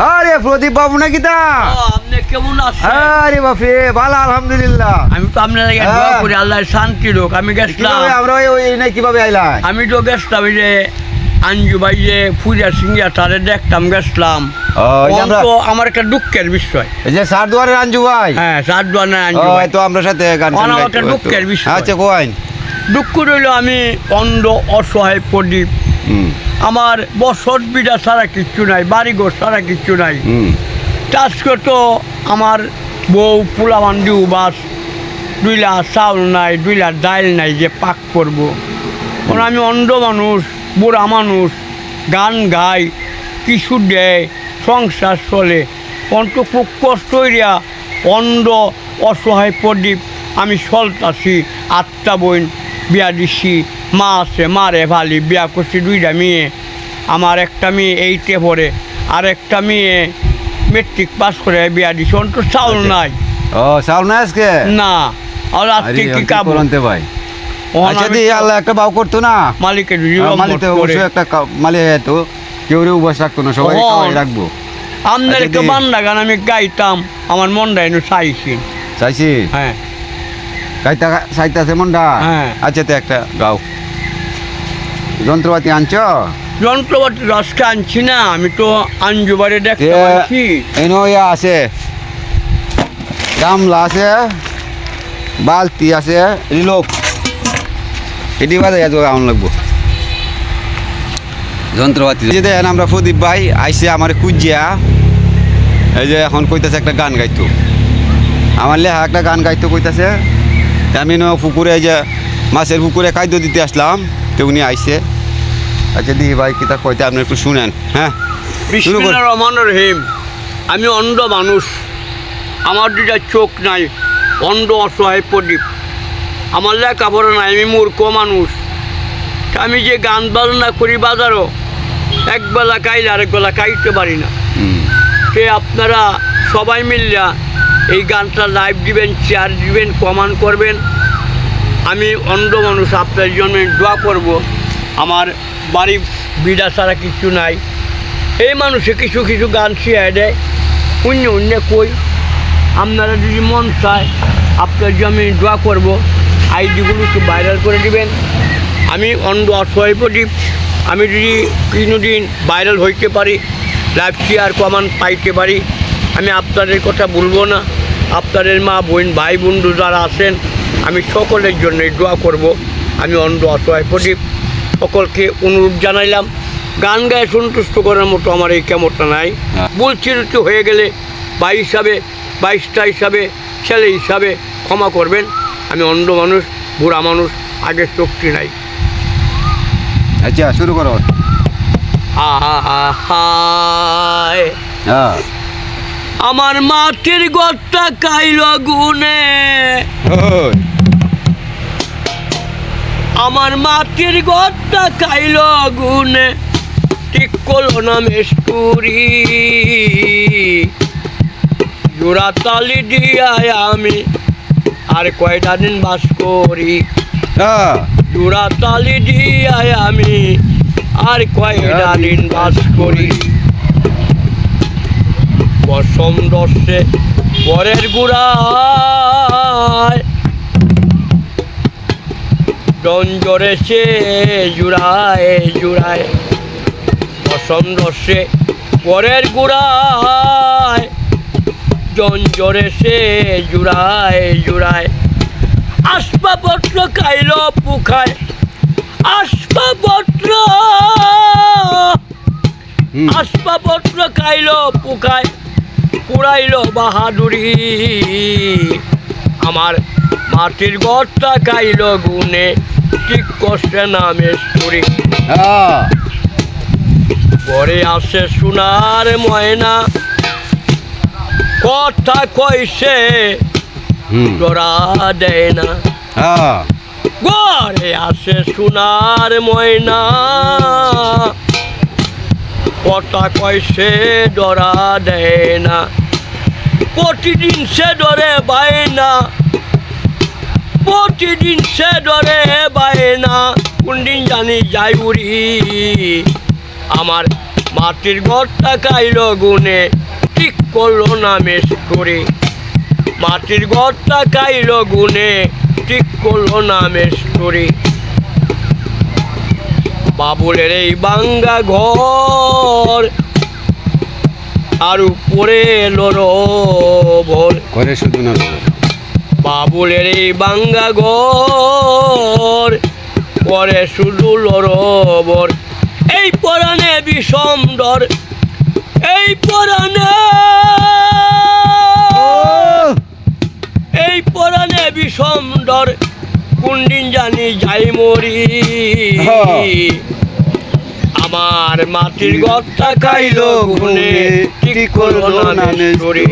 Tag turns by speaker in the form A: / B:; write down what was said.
A: আরে প্রদীপ বাবু নাকি তা?
B: আপনি কেমন আছেন?
A: আরে বাপরে, ভালো আলহামদুলিল্লাহ।
B: আমি তো আপনার লাগে দোয়া করি আল্লাহ শান্তি হোক। আমি গেছিলাম,
A: আমরা ওই নাই কিভাবে আইলাম?
B: আমি তো গেছিলাম ওই যে আঞ্জু ভাই যে ফুরিয়া সিঙ্গিয়া তারে দেখতাম গেছিলাম। তো আমার একটা দুঃখের বিষয়,
A: এই যে সারদুয়ারের আঞ্জু ভাই।
B: হ্যাঁ সারদুয়ারের আঞ্জু ভাই
A: তো আমরা সাথে গান
B: একটা দুঃখের বিষয়।
A: আচ্ছা কোয়াইন।
B: দুঃখ রইল আমি অন্ধ অসহায় প্রদীপ। আমার বছর বিড়া ছাড়া কিচ্ছু নাই, বাড়িঘর ছাড়া কিচ্ছু নাই। আজকে তো আমার বউ পোলাবান দিউ বাস, 2 লাখ চাউল নাই, 2 লাখ ডাইল নাই যে পাক করবো। কারণ আমি অন্ধ মানুষ, বুড়া মানুষ, গান গাই, কিছু দেয়, সংসার চলে, অন্ত খুব কষ্ট হইয়া অন্ধ অসহায় প্রদীপ আমি চলতাছি। 8টা বোন বিয়া দিছি, মা আছে, মারে ভালি বিয়া করছি 2টা মেয়ে। আমার একটা মেয়ে 8-এ পড়ে, আর একটা মেয়ে মেট্রিক পাস করে বিয়া দিছি। অন্ত চাউল নাই।
A: চাউল নাই আজকে?
B: না, আর আজকে কি কাবো
A: ভাই? আচ্ছা দি আল্লাহ একটা বাউ করতো না
B: মালিকের
A: মালিক তো অবশ্যই একটা মালিক তো কেউ উপবাস রাখতো না, সবাই রাখবো।
B: আমাদের একটা বান্দা গান আমি গাইতাম, আমার মনটা এনে
A: চাইছি।
B: হ্যাঁ
A: গাইতা চাইতে আছে মনটা।
B: হ্যাঁ
A: আচ্ছা তো একটা গাও। যন্ত্রপাতি আনছ?
B: যন্ত্রপাতি রসকে আনছি না, আমি তো আঞ্জুবারে দেখতে পাচ্ছি।
A: ইয়া আছে, গামলা আছে, বালতি আছে, রিলোক এটি বাদে এত গাউন লাগবো যন্ত্রপাতি। যে দেখেন আমরা প্রদীপ ভাই আইসে আমার কুজিয়া, এই যে এখন কইতাছে একটা গান গাইতো, আমার লেহা একটা গান গাইতো কইতাছে। আমি পুকুরে এই যে মাছের পুকুরে খাদ্য দিতে আসলাম, তো উনি আইসে। আচ্ছা দি ভাই কিতা কইতে আপনি একটু শুনেন। হ্যাঁ,
B: বিসমিল্লাহির রহমানির রহিম। আমি অন্ধ মানুষ, আমার 2টা চোখ নাই, অন্ধ অসহায় প্রদীপ। আমার লেখাপড়া নাই, আমি মূর্খ মানুষ। আমি যে গান বাজনা করি বাজারও, একবেলা খাইলে আরেকবেলা খাইতে পারি না। সে আপনারা সবাই মিলিয়া এই গানটা লাইভ দিবেন, শেয়ার দিবেন, কমেন্ট করবেন। আমি অন্ধ মানুষ, আপনার জন্য দোয়া করব। আমার বাড়ি বিড়া ছাড়া কিছু নাই। এই মানুষে কিছু কিছু গান শিখাই দেয়, অন্য কই। আপনারা যদি মন চায় আপনার জন্য আমি দোয়া করব। আইডিগুলো একটু ভাইরাল করে দিবেন। আমি অন্ধ অসহায় প্রদীপ, আমি যদি কোনোদিন ভাইরাল হইতে পারি, লাইভ শেয়ার কমেন্ট পাইতে পারি, আমি আপনাদের কথা বলবো না। আপনাদের মা বোন ভাই বন্ধু যারা আছেন, আমি সকলের জন্যই দোয়া করব। আমি অন্ধ অসহায় প্রদীপ, সকলকে অনুরোধ জানাইলাম। গান গায়ে সন্তুষ্ট করার মতো আমার এই ক্ষমতা নাই। বলছি ঋতু হয়ে গেলে ভাই হিসাবে, 22টা হিসাবে, ছেলে হিসাবে ক্ষমা করবেন। আমি অন্ধ মানুষ, বুড়া মানুষ, আগের শক্তি নাই।
A: আচ্ছা শুরু করো।
B: আমার মাটির গড়টা কাইল গুনে, আমার মাটির গড়টা কাইল গুনে, ঠিক করলো না মেস্তুরি। জোড়া তালি দিয়ায় আমি আর কয়টা দিন বাস করি। জোড়া তালি দিয়ায় আমি আর কয়টা দিন বাস করি। বসম দশে পরের গুড়ায় ডঞ্জরে সে জুড়ায় জুড়ায়। বসম দশে পরের গুড়ায় জঞ্জরে সে জুড়ায় জুড়ায়। আসবাবপত্র খাইল পুখায়, আসবাবপত্র আসবাবপত্র খাইল পুখায়, পুরাইল বাহাদুরি। আমার মাটির গড়টা খাইল গুনে, ঠিক কষ্টে নামে সুরি। পরে আসে সোনার ময়না, কথা কইছে ডরা দেয় না। ঘরে আসে সোনার ময়না, কথা কইছে ডরা দেয় না। প্রতিদিন সে ডরে বাইনা, প্রতিদিন সে ডরে বাইনা। কোনদিন জানি যাই উড়ি। আমার মাটির ঘরটা খাইল গুনে ঠিক করলো না মেশ করে মাটির ঘরটা খাইল গুনে ঠিক করলো না মেশ করে বাবুলের এই বাঙ্গা ঘর আর উপরে এলো রবর
A: করে শুধু না
B: বাবুলের এই বাঙ্গা ঘর পরে শুধু লরবর এই পরাণে বিষম ডর এই পরাণে এই পরাণে বিষম ডর কোন দিন জানি যাই মরি আমার মাটির ঘরটা খাইল গুনে ঠিক করলো না মেশ করে